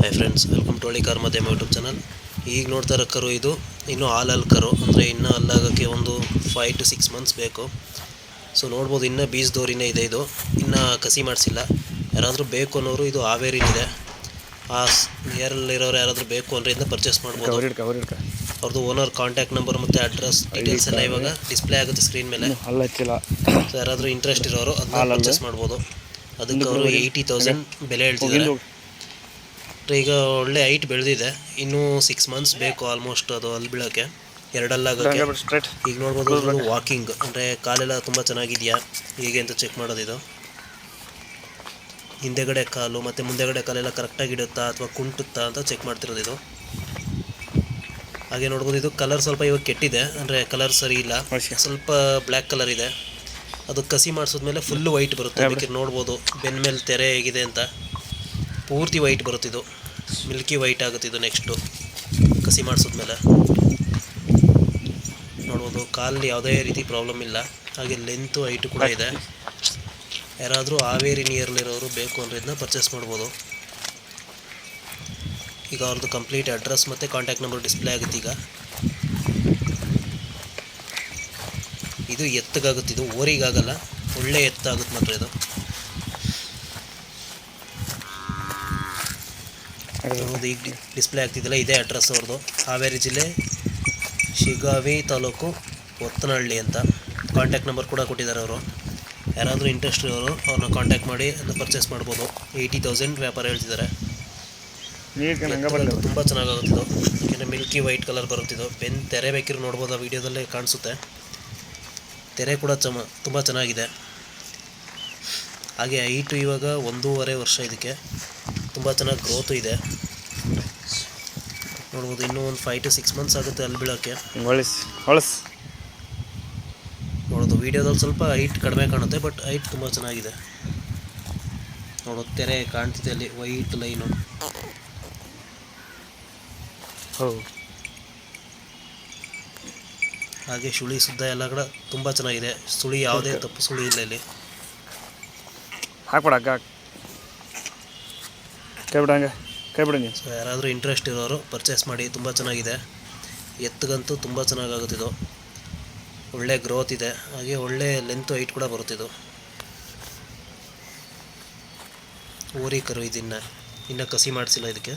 Hi friends, welcome to ಹಳ್ಳಿ car ಮಧ್ಯಮ YouTube channel. ಈಗ ನೋಡ್ತಾ ಇರೋ ಕರು ಇದು ಇನ್ನೂ ಹಾಲಲ್ಲಿ ಕರು, ಅಂದರೆ ಇನ್ನೂ ಹಲ್ಲಾಗೋಕ್ಕೆ ಒಂದು 5 to 6 months ಬೇಕು. ಸೊ ನೋಡ್ಬೋದು, ಇನ್ನೂ ಬೀಜದೋರಿನೇ ಇದೆ. ಇದು ಇನ್ನೂ ಕಸಿ ಮಾಡಿಸಿಲ್ಲ. ಯಾರಾದರೂ ಬೇಕು ಅನ್ನೋರು ಇದು ಹಾವೇರಿಲಿದೆ, ಆ ನಿಯರಲ್ಲಿರೋರು ಯಾರಾದರೂ ಬೇಕು ಅಂದರೆ ಇದನ್ನ ಪರ್ಚೇಸ್ ಮಾಡ್ಬೋದು. ಅವ್ರದ್ದು ಓನರ್ ಕಾಂಟ್ಯಾಕ್ಟ್ ನಂಬರ್ ಮತ್ತು ಅಡ್ರೆಸ್ ಡೀಟೇಲ್ಸ್ ಎಲ್ಲ ಇವಾಗ ಡಿಸ್ಪ್ಲೇ ಆಗುತ್ತೆ ಸ್ಕ್ರೀನ್ ಮೇಲೆ. ಸೊ ಯಾರಾದರೂ ಇಂಟ್ರೆಸ್ಟ್ ಇರೋರು ಅದನ್ನ ಪರ್ಚೇಸ್ ಮಾಡ್ಬೋದು. ಅದಕ್ಕೆ ಅವರು 80,000 ಬೆಲೆ ಹೇಳ್ತಿದ್ದಾರೆ. ಈಗ ಒಳ್ಳೆ ಹೈಟ್ ಬೆಳೆದಿದೆ, ಇನ್ನೂ 6 months ಬೇಕು ಆಲ್ಮೋಸ್ಟ್ ಅದು ಅಲ್ಲಿ ಬೀಳೋಕ್ಕೆ, ಎರಡಲ್ಲಾಗೋಕ್ಕೆ. ಈಗ ನೋಡ್ಬೋದು ವಾಕಿಂಗ್, ಅಂದರೆ ಕಾಲೆಲ್ಲ ತುಂಬ ಚೆನ್ನಾಗಿದೆಯಾ ಹೇಗೆ ಅಂತ ಚೆಕ್ ಮಾಡೋದಿದು. ಹಿಂದೆಗಡೆ ಕಾಲು ಮತ್ತು ಮುಂದೆಗಡೆ ಕಾಲೆಲ್ಲ ಕರೆಕ್ಟಾಗಿ ಇಡುತ್ತಾ ಅಥವಾ ಕುಂಟುತ್ತಾ ಅಂತ ಚೆಕ್ ಮಾಡ್ತಿರೋದು ಇದು. ಹಾಗೆ ನೋಡ್ಬೋದು, ಇದು ಕಲರ್ ಸ್ವಲ್ಪ ಇವಾಗ ಕೆಟ್ಟಿದೆ, ಅಂದರೆ ಕಲರ್ ಸರಿ ಇಲ್ಲ, ಸ್ವಲ್ಪ ಬ್ಲ್ಯಾಕ್ ಕಲರ್ ಇದೆ. ಅದು ಕಸಿ ಮಾಡಿಸಿದ್ಮೇಲೆ ಫುಲ್ಲು ವೈಟ್ ಬರುತ್ತೆ. ಅದಕ್ಕೆ ನೋಡ್ಬೋದು ಬೆನ್ನ ಮೇಲೆ ತೆರೆ ಹೇಗಿದೆ ಅಂತ, ಪೂರ್ತಿ ವೈಟ್ ಬರುತ್ತಿದ್ದು, ಮಿಲ್ಕಿ ವೈಟ್ ಆಗುತ್ತಿದ್ದು ನೆಕ್ಸ್ಟು ಕಸಿ ಮಾಡಿಸಿದ್ಮೇಲೆ. ನೋಡ್ಬೋದು ಕಾಲಲ್ಲಿ ಯಾವುದೇ ರೀತಿ ಪ್ರಾಬ್ಲಮ್ ಇಲ್ಲ. ಹಾಗೆ ಲೆಂತು ಹೈಟು ಕೂಡ ಇದೆ. ಯಾರಾದರೂ ಹಾವೇರಿ ನಿಯರ್ಲಿರೋರು ಬೇಕು ಅಂದರೆ ಇದನ್ನ ಪರ್ಚೇಸ್ ಮಾಡ್ಬೋದು. ಈಗ ಅವ್ರದ್ದು ಕಂಪ್ಲೀಟ್ ಅಡ್ರೆಸ್ ಮತ್ತು ಕಾಂಟ್ಯಾಕ್ಟ್ ನಂಬರ್ ಡಿಸ್ಪ್ಲೇ ಆಗುತ್ತೆ. ಈಗ ಇದು ಎತ್ತಗಾಗುತ್ತೆ, ಇದು ಓರಿಗಾಗಲ್ಲ, ಒಳ್ಳೆ ಎತ್ತಾಗುತ್ತೆ ಮಾತ್ರ ಇದು. ಈಗ ಡಿಸ್ಪ್ಲೇ ಆಗ್ತಿದ್ದಲ್ಲ, ಇದೇ ಅಡ್ರೆಸ್ ಅವ್ರದ್ದು. ಹಾವೇರಿ ಜಿಲ್ಲೆ ಶಿಗ್ಗಾವಿ ತಾಲೂಕು ಒತ್ತನಹಳ್ಳಿ ಅಂತ. ಕಾಂಟ್ಯಾಕ್ಟ್ ನಂಬರ್ ಕೂಡ ಕೊಟ್ಟಿದ್ದಾರೆ ಅವರು. ಯಾರಾದರೂ ಇಂಟ್ರೆಸ್ಟ್ ಇರೋರು ಅವ್ರನ್ನ ಕಾಂಟ್ಯಾಕ್ಟ್ ಮಾಡಿ ಅದನ್ನ ಪರ್ಚೇಸ್ ಮಾಡ್ಬೋದು. 80,000 ವ್ಯಾಪಾರ ಹೇಳ್ತಿದ್ದಾರೆ. ತುಂಬ ಚೆನ್ನಾಗಾಗುತ್ತಿದ್ದು, ಯಾಕೆಂದರೆ ಮಿಲ್ಕಿ ವೈಟ್ ಕಲರ್ ಬರುತ್ತಿದ್ದು. ಬೆನ್ ತೆರೆ ಬೇಕಿರೋ ನೋಡ್ಬೋದು, ಆ ವಿಡಿಯೋದಲ್ಲೇ ಕಾಣಿಸುತ್ತೆ. ತೆರೆ ಕೂಡ ತುಂಬ ಚೆನ್ನಾಗಿದೆ. ಹಾಗೆ ಹೈಟು ಇವಾಗ 1.5 ವರ್ಷ ಇದಕ್ಕೆ, ತುಂಬ ಚೆನ್ನಾಗಿ ಗ್ರೋತು ಇದೆ. ನೋಡ್ಬೋದು ಇನ್ನೂ ಒಂದು 5 to 6 months ಆಗುತ್ತೆ ಅಲ್ಲಿ ಬೀಳೋಕ್ಕೆ. ನೋಡೋದು ವೀಡಿಯೋದಲ್ಲಿ ಸ್ವಲ್ಪ ಹೈಟ್ ಕಡಿಮೆ ಕಾಣುತ್ತೆ, ಬಟ್ ಹೈಟ್ ತುಂಬ ಚೆನ್ನಾಗಿದೆ. ನೋಡೋದು ತೆರೆ ಕಾಣ್ತಿದೆ ಅಲ್ಲಿ, ವೈಟ್ ಲೈನು. ಹಾಗೆ ಸುಳಿ ಸುದ್ದ ಎಲ್ಲ ಕೂಡ ತುಂಬ ಚೆನ್ನಾಗಿದೆ. ಸುಳಿ ಯಾವುದೇ ತಪ್ಪು ಸುಳಿ ಇಲ್ಲ ಇಲ್ಲಿ. ಸೊ ಯಾರಾದರೂ ಇಂಟ್ರೆಸ್ಟ್ ಇರೋರು ಪರ್ಚೇಸ್ ಮಾಡಿ, ತುಂಬ ಚೆನ್ನಾಗಿದೆ. ಎತ್ತಗಂತೂ ತುಂಬ ಚೆನ್ನಾಗಾಗುತ್ತಿದ್ದು, ಒಳ್ಳೆ ಗ್ರೋತ್ ಇದೆ. ಹಾಗೆ ಒಳ್ಳೆ ಲೆಂತ್ ಹೈಟ್ ಕೂಡ ಬರುತ್ತಿದ್ದು. ಓರಿ ಕರು ಇದನ್ನು ಇನ್ನೂ ಕಸಿ ಮಾಡಿಸಿಲ್ಲ ಇದಕ್ಕೆ.